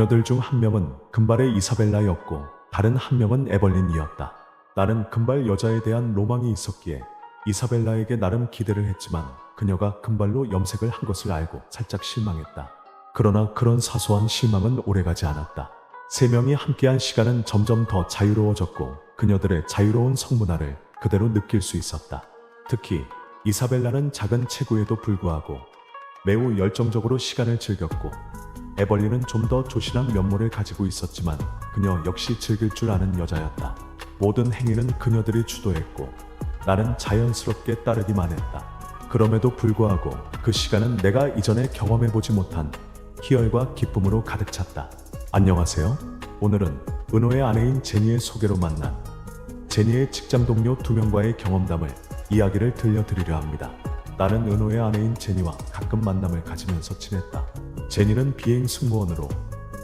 그녀들 중 한 명은 금발의 이사벨라였고 다른 한 명은 에벌린이었다. 나는 금발 여자에 대한 로망이 있었기에 이사벨라에게 나름 기대를 했지만 그녀가 금발로 염색을 한 것을 알고 살짝 실망했다. 그러나 그런 사소한 실망은 오래가지 않았다. 세 명이 함께한 시간은 점점 더 자유로워졌고 그녀들의 자유로운 성문화를 그대로 느낄 수 있었다. 특히 이사벨라는 작은 체구에도 불구하고 매우 열정적으로 시간을 즐겼고 에벌린은 좀 더 조신한 면모를 가지고 있었지만 그녀 역시 즐길 줄 아는 여자였다. 모든 행위는 그녀들이 주도했고 나는 자연스럽게 따르기만 했다. 그럼에도 불구하고 그 시간은 내가 이전에 경험해보지 못한 희열과 기쁨으로 가득 찼다. 안녕하세요. 오늘은 은호의 아내인 제니의 소개로 만난 제니의 직장 동료 2명과의 경험담을 이야기를 들려드리려 합니다. 나는 은호의 아내인 제니와 가끔 만남을 가지면서 지냈다. 제니는 비행 승무원으로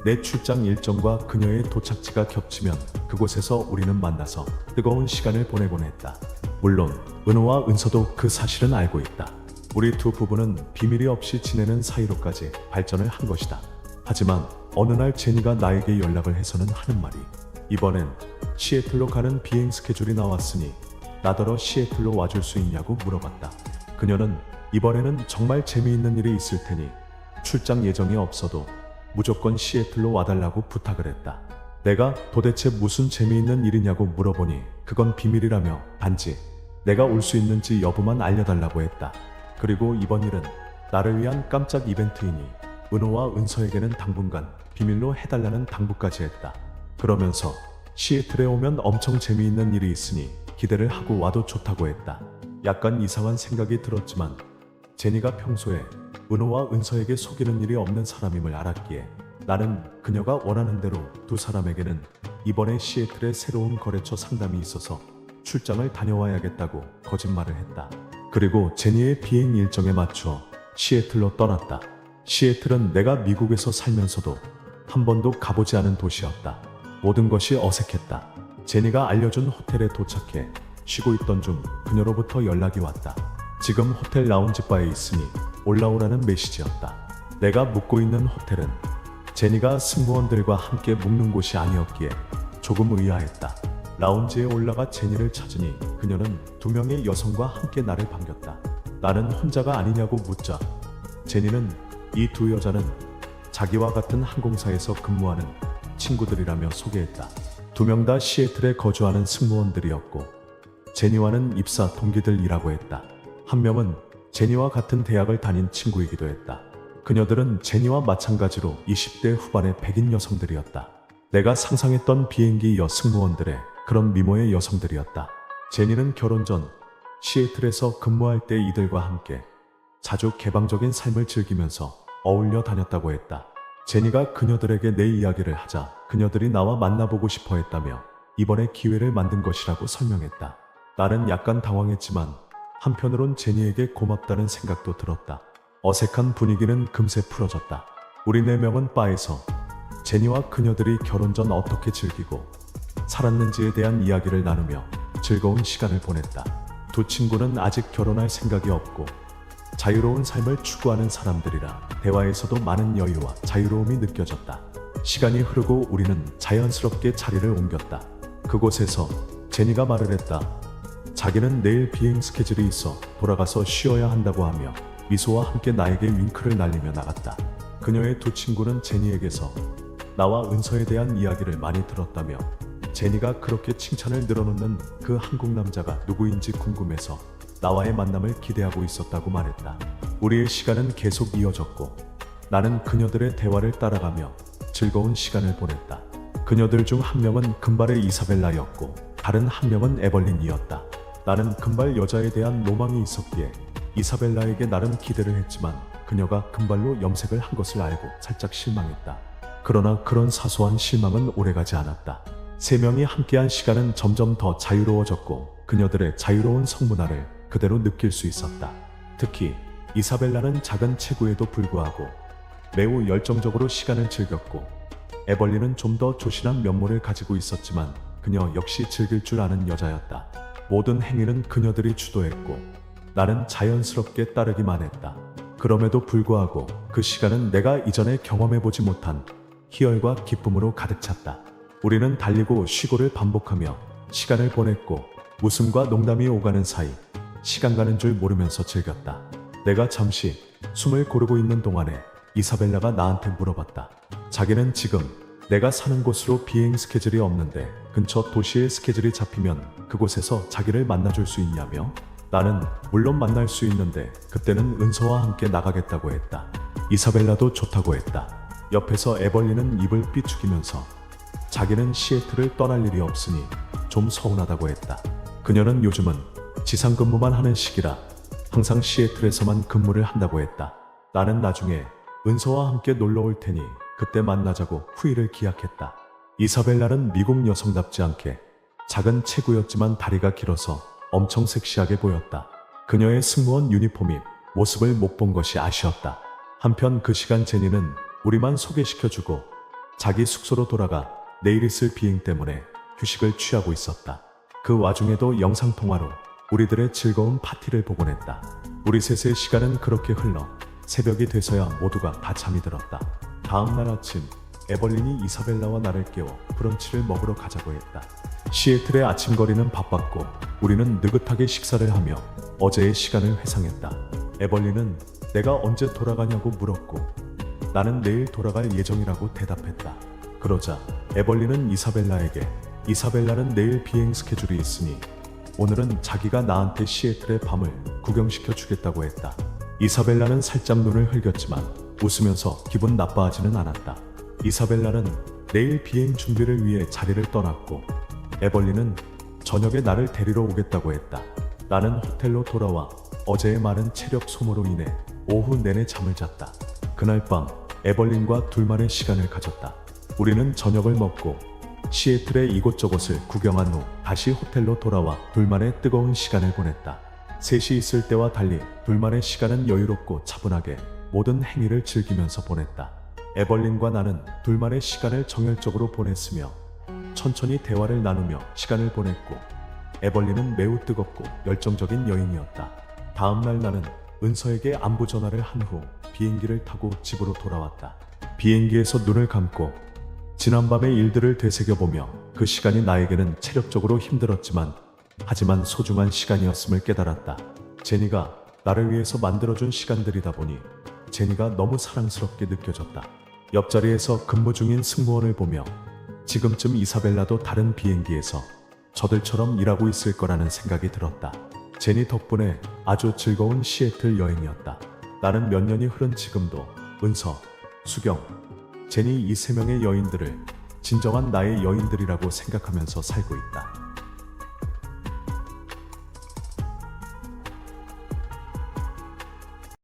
내 출장 일정과 그녀의 도착지가 겹치면 그곳에서 우리는 만나서 뜨거운 시간을 보내곤 했다. 물론 은호와 은서도 그 사실은 알고 있다. 우리 두 부부는 비밀이 없이 지내는 사이로까지 발전을 한 것이다. 하지만 어느 날 제니가 나에게 연락을 해서는 하는 말이 이번엔 시애틀로 가는 비행 스케줄이 나왔으니 나더러 시애틀로 와줄 수 있냐고 물어봤다. 그녀는 이번에는 정말 재미있는 일이 있을 테니 출장 예정이 없어도 무조건 시애틀로 와달라고 부탁을 했다. 내가 도대체 무슨 재미있는 일이냐고 물어보니 그건 비밀이라며 단지 내가 올 수 있는지 여부만 알려달라고 했다. 그리고 이번 일은 나를 위한 깜짝 이벤트이니 은호와 은서에게는 당분간 비밀로 해달라는 당부까지 했다. 그러면서 시애틀에 오면 엄청 재미있는 일이 있으니 기대를 하고 와도 좋다고 했다. 약간 이상한 생각이 들었지만 제니가 평소에 은호와 은서에게 속이는 일이 없는 사람임을 알았기에 나는 그녀가 원하는 대로 두 사람에게는 이번에 시애틀에 새로운 거래처 상담이 있어서 출장을 다녀와야겠다고 거짓말을 했다. 그리고 제니의 비행 일정에 맞춰 시애틀로 떠났다. 시애틀은 내가 미국에서 살면서도 한 번도 가보지 않은 도시였다. 모든 것이 어색했다. 제니가 알려준 호텔에 도착해 쉬고 있던 중 그녀로부터 연락이 왔다. 지금 호텔 라운지바에 있으니 올라오라는 메시지였다. 내가 묵고 있는 호텔은 제니가 승무원들과 함께 묵는 곳이 아니었기에 조금 의아했다. 라운지에 올라가 제니를 찾으니 그녀는 2명의 여성과 함께 나를 반겼다. 나는 혼자가 아니냐고 묻자 제니는 이 두 여자는 자기와 같은 항공사에서 근무하는 친구들이라며 소개했다. 2명 다 시애틀에 거주하는 승무원들이었고 제니와는 입사 동기들이라고 했다. 한 명은 제니와 같은 대학을 다닌 친구이기도 했다. 그녀들은 제니와 마찬가지로 20대 후반의 백인 여성들이었다. 내가 상상했던 비행기 여 승무원들의 그런 미모의 여성들이었다. 제니는 결혼 전 시애틀에서 근무할 때 이들과 함께 자주 개방적인 삶을 즐기면서 어울려 다녔다고 했다. 제니가 그녀들에게 내 이야기를 하자 그녀들이 나와 만나보고 싶어 했다며 이번에 기회를 만든 것이라고 설명했다. 나는 약간 당황했지만 한편으론 제니에게 고맙다는 생각도 들었다. 어색한 분위기는 금세 풀어졌다. 우리 4명은 바에서 제니와 그녀들이 결혼 전 어떻게 즐기고 살았는지에 대한 이야기를 나누며 즐거운 시간을 보냈다. 두 친구는 아직 결혼할 생각이 없고 자유로운 삶을 추구하는 사람들이라 대화에서도 많은 여유와 자유로움이 느껴졌다. 시간이 흐르고 우리는 자연스럽게 자리를 옮겼다. 그곳에서 제니가 말을 했다. 자기는 내일 비행 스케줄이 있어 돌아가서 쉬어야 한다고 하며 미소와 함께 나에게 윙크를 날리며 나갔다. 그녀의 두 친구는 제니에게서 나와 은서에 대한 이야기를 많이 들었다며 제니가 그렇게 칭찬을 늘어놓는 그 한국 남자가 누구인지 궁금해서 나와의 만남을 기대하고 있었다고 말했다. 우리의 시간은 계속 이어졌고 나는 그녀들의 대화를 따라가며 즐거운 시간을 보냈다. 그녀들 중 한 명은 금발의 이사벨라였고 다른 한 명은 에벌린이었다. 나는 금발 여자에 대한 로망이 있었기에 이사벨라에게 나름 기대를 했지만 그녀가 금발로 염색을 한 것을 알고 살짝 실망했다. 그러나 그런 사소한 실망은 오래가지 않았다. 3명이 함께한 시간은 점점 더 자유로워졌고 그녀들의 자유로운 성문화를 그대로 느낄 수 있었다. 특히 이사벨라는 작은 체구에도 불구하고 매우 열정적으로 시간을 즐겼고 에벌린은 좀 더 조신한 면모를 가지고 있었지만 그녀 역시 즐길 줄 아는 여자였다. 모든 행위는 그녀들이 주도했고 나는 자연스럽게 따르기만 했다. 그럼에도 불구하고 그 시간은 내가 이전에 경험해보지 못한 희열과 기쁨으로 가득 찼다. 우리는 달리고 쉬고를 반복하며 시간을 보냈고 웃음과 농담이 오가는 사이 시간 가는 줄 모르면서 즐겼다. 내가 잠시 숨을 고르고 있는 동안에 이사벨라가 나한테 물어봤다. 자기는 지금 내가 사는 곳으로 비행 스케줄이 없는데 근처 도시에 스케줄이 잡히면 그곳에서 자기를 만나줄 수 있냐며? 나는 물론 만날 수 있는데 그때는 은서와 함께 나가겠다고 했다. 이사벨라도 좋다고 했다. 옆에서 에벌린은 입을 삐죽이면서 자기는 시애틀을 떠날 일이 없으니 좀 서운하다고 했다. 그녀는 요즘은 지상 근무만 하는 시기라 항상 시애틀에서만 근무를 한다고 했다. 나는 나중에 은서와 함께 놀러 올 테니 그때 만나자고 후일을 기약했다. 이사벨라는 미국 여성답지 않게 작은 체구였지만 다리가 길어서 엄청 섹시하게 보였다. 그녀의 승무원 유니폼이 모습을 못 본 것이 아쉬웠다. 한편 그 시간 제니는 우리만 소개시켜주고 자기 숙소로 돌아가 내일 있을 비행 때문에 휴식을 취하고 있었다. 그 와중에도 영상통화로 우리들의 즐거운 파티를 보곤 했다. 우리 셋의 시간은 그렇게 흘러 새벽이 돼서야 모두가 다 잠이 들었다. 다음 날 아침 에벌린이 이사벨라와 나를 깨워 브런치를 먹으러 가자고 했다. 시애틀의 아침 거리는 바빴고 우리는 느긋하게 식사를 하며 어제의 시간을 회상했다. 에벌린은 내가 언제 돌아가냐고 물었고 나는 내일 돌아갈 예정이라고 대답했다. 그러자 에벌린은 이사벨라에게 이사벨라는 내일 비행 스케줄이 있으니 오늘은 자기가 나한테 시애틀의 밤을 구경시켜 주겠다고 했다. 이사벨라는 살짝 눈을 흘겼지만 웃으면서 기분 나빠하지는 않았다. 이사벨라는 내일 비행 준비를 위해 자리를 떠났고 에벌린은 저녁에 나를 데리러 오겠다고 했다. 나는 호텔로 돌아와 어제의 많은 체력 소모로 인해 오후 내내 잠을 잤다. 그날 밤 에벌린과 둘만의 시간을 가졌다. 우리는 저녁을 먹고 시애틀의 이곳저곳을 구경한 후 다시 호텔로 돌아와 둘만의 뜨거운 시간을 보냈다. 셋이 있을 때와 달리 둘만의 시간은 여유롭고 차분하게 모든 행위를 즐기면서 보냈다. 에벌린과 나는 둘만의 시간을 정열적으로 보냈으며 천천히 대화를 나누며 시간을 보냈고 에벌린은 매우 뜨겁고 열정적인 여인이었다. 다음날 나는 은서에게 안부 전화를 한 후 비행기를 타고 집으로 돌아왔다. 비행기에서 눈을 감고 지난밤의 일들을 되새겨보며 그 시간이 나에게는 체력적으로 힘들었지만 하지만 소중한 시간이었음을 깨달았다. 제니가 나를 위해서 만들어준 시간들이다 보니 제니가 너무 사랑스럽게 느껴졌다. 옆자리에서 근무 중인 승무원을 보며 지금쯤 이사벨라도 다른 비행기에서 저들처럼 일하고 있을 거라는 생각이 들었다. 제니 덕분에 아주 즐거운 시애틀 여행이었다. 나는 몇 년이 흐른 지금도 은서, 수경, 제니 이 세 명의 여인들을 진정한 나의 여인들이라고 생각하면서 살고 있다.